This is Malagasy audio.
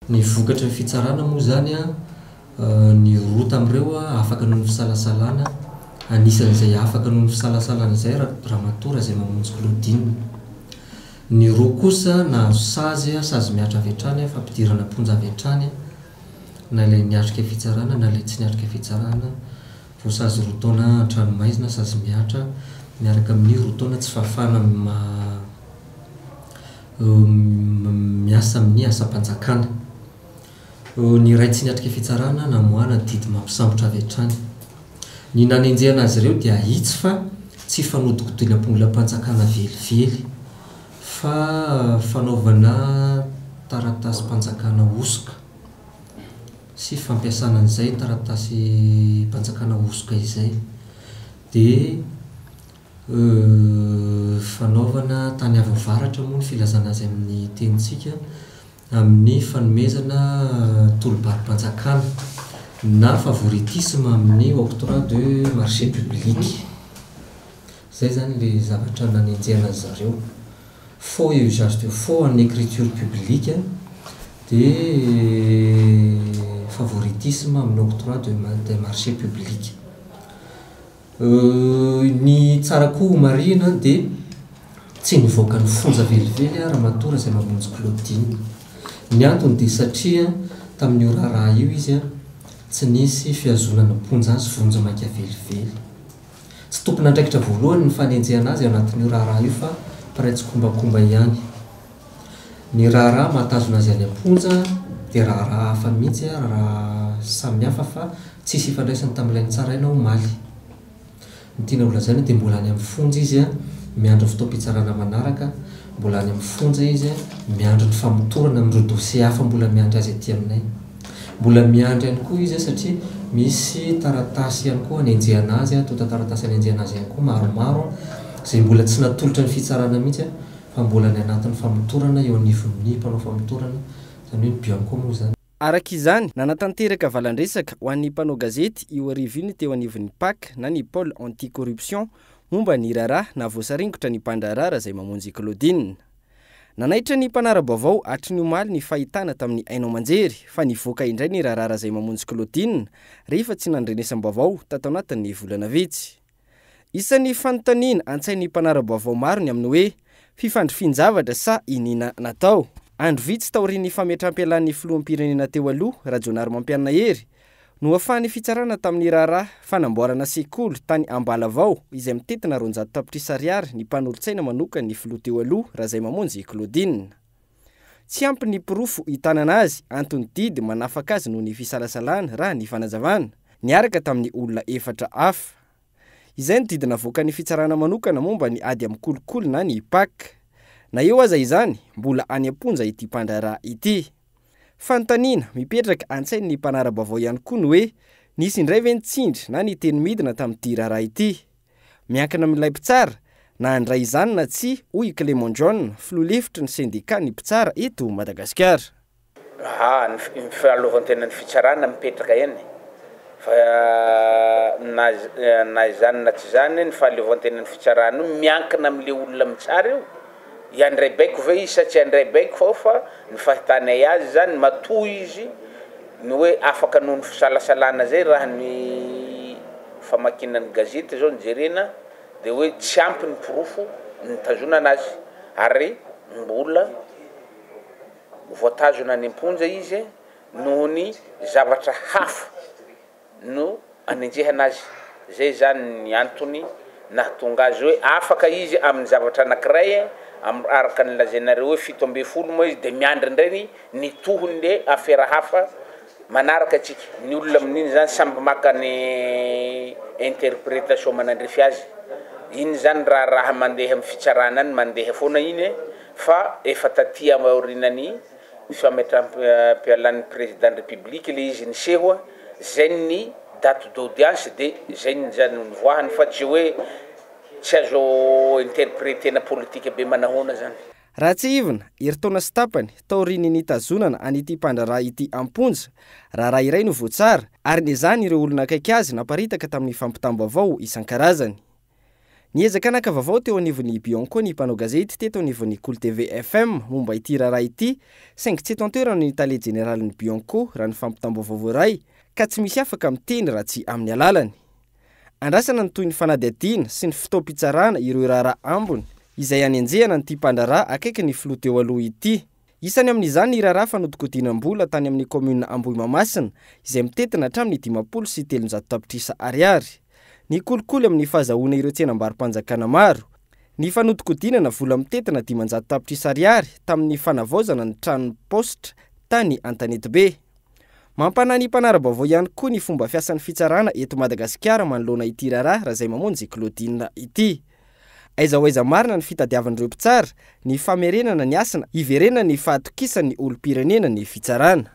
Ny vokatry ny fitsarana moa zany ny rota amreo afaka noho ny fisalasalana anisan'izay afaka noho ny fisalasalana izay raha matora zay mamonjy Claudine. Ny roa kosa na sazy miatra avy hatrany fampidirana ponja avy hatrany na ilay niatrika fitsarana na ilay tsy niatrika fitsarana voasazy roa taona an-tranomaizina sazy miatra miaraka amin'ny roa taona tsy fafana miasa amin'ny asa-panjakana. Ny ray tsy niatrika fitsarana namoana didy mampisambotra avy hatrany. Ny nanenjehana azy ireo dia hitsy fa tsy fanodikodolam-panjakana velively fa fanaovana taratasy panjakana osoka sy fampiasana an'izay taratasy panjakana osoka izay dia fanaovana tany avovaratra moa ny filazana azy amin'ny tenitsika amin'ny fanomezana tolobary-panjakana na favoritisme amin'ny octroi de marché public. Zay zany le zavatra nanenjehana azy zareo. Faux et usage de faux en écriture publique de favoritisme amin'ny octroi de marché public. Ny tsara koa marina dia tsy nivoaka ny fonja velively raha matora izay mamonjy Claudine. Ny antony dia satria tamin'io raharaha io izy tsy nisy fiazonana ponja azy vonjy maika velively. Tsy tompona andraikitra voalohany ny fanenjehana azy anatin'io raharaha io fa paray tsy kombakomba ihany. Ny raharaha mahatazona azy any am-ponja dia raharaha hafa mihitsy raha samihafa fa tsisy ifandraisany tamin'ilay tsaraina omaly. Ny tiana holazana dia mbola any amin'ny fonja izy miandry ny fotoam-pitsarana manaraka, mbola any amin'ny fonja izy miandry ny famotorana amin'ireo dossier hafa mbola miandry azy aty aminay. Mbola miandry ihany koa izy satria misy taratasy ihany koa hanenjehana azy, taratasy hanenjehana azy ihany koa maromaro izay mbola tsy natolotra ny fitsarana mihitsy fa mbola ny anatin'ny famotorana eo anivon'ny mpanao famotorana, izany hoe ny bianco moa zany. Arak'izany nanatanteraka valandresaka ho an'ny mpanao gazety io ariviny teo anivon'ny PAC na ny pôle anti-corruption momba ny raharaha na voasaringotra ny mpandrarara izay mamonjy Claudine. Nanaitra ny mpanara-baovao hatry ny omaly ny fahitana tamin'ny Hainao Manjery fa nivoaka indray ny raharaha izay mamonjy Claudine rehefa tsy nandrenesam-baovao tato anatin'ny volana vitsy. Isan'ny fanontaniana an-tsain'ny mpanara-baovao maro ny amin'ny hoe fifandrifian-javatra sa inina natao. Andro vitsy taorian'ny fametram-pialan'ny filoham-pirenena teo aloha Rajonary Mampianahery no ahafahan'ny fitsarana tamin'ny raharaha fanamboarana sekoly tany Ambalavao izay mitetina 400 tapitrisa ariary ny mpanolontsaina manokana ny filoha teo aloha raha izay mamonjy Claudine. Tsy ampy ny pirofo hitanana azy antony didy manafaka azy noho ny fisalasalana raha ny fanazavana niaraka tamin'ny olona efatra hafa. Izay ny didy navoaka ny fitsarana manokana momba ny ady amin'ny kolokolo na ny PAC. Na eo aza izany mbola any am-ponja ity mpandraraha ity. Fanontaniana mipetraka an-tsain'ny mpanara-baovao ihany koa ny hoe nisy indray ve nitsindry na ny teny midina tamin'ity raharaha ity. Miankina amin'ilay mpitsara na andray izany na tsy hoy Clément John, filoha lefitry ny syndicat ny mpitsara eto Madagasikara. Ny fahaleovantenan'ny fitsarana mipetraka eny. Fa na izany na tsy izany ny fahaleovantenan'ny fitsarana miankina amin'ilay olona mitsara io. Yandray baiko ve izy satria andray baiko fa ny fahitanay azy zany matoa izy ny hoe afaka noho ny fisalasalana zay raha ny famakinan'ny gazety zao nijerena dia hoe tsy ampy ny pirofo nitazonana azy ary mbola voatazona any am-ponja izy noho ny zavatra hafa no anenjehana azy. Zay zany ny antony nahatonga azy hoe afaka izy amin'ny zavatra anankiray araka ny lazainareo hoe 7 moa izy dia miandry indray ny tohon'le afera hafa manaraka atsika. Ny olona amin'iny zany samby maka ny interprétation manandrify azy. Iny zany raha mandeha amin'ny fitsarana any mandeha foana iny fa efa taty aorinany fametram-pialan'ny président de république le izy niseho zay ny date d'audience dia zay ny zany nivoahany fa tsy hoe tsy azo interprétena politika be manahona zany. Raha tsy ivona eritaona sy tapany taoriny nitazonana an'ity mpandraraha ity am-ponja raharaha iray no voatsara ary nezany ireo olona akaiky azy naparitaka tamin'ny fampitam-baovao isan-karazany. Niezaka nakavavao teo anivon'ny Bianco ny mpanao gazety teto anivon'ny Cool TV FM momba ity raharaha ity, saingy tsy eto an-toerana ny tale generalin'ny Bianco raha ny fampitam-baovao ray ka tsy misy afaka miteny raha tsy amin'ny alalany. Andrasana ny toy ny fanadihadiana sy ny fitaom-pitsarana ireo raharaha ambony izay anenjehana nyity mpandraraha akaiky ny filoha teo aloha ity. Isany amin'izany ny raharaha fanodinkodinam-bola tany amin'ny commune Ambohimamasina izay mitetina hatramin'ny 500 sy 300 tapitrisa ariary. Ny kolikoly amin'ny fahazahoana ireo tsenam-barim-panjakana maro. Ny fanodinkodinana vola mitetina 500 tapitrisa ariary tamin'ny fanavaozana ny tranon'ny poste tany Antanety-be. Mampanahy ny mpanara-baovao ihany koa ny fomba fiasan'ny fitsarana eto Madagasikara manoloana ity raharaha raha izay mamonjy Claudine ity. Aiza ho aiza marina ny fitadiavan'ireo mpitsara, ny famerenana ny asana, iverenana ny fahatokisany olom-pirenena ny fitsarana.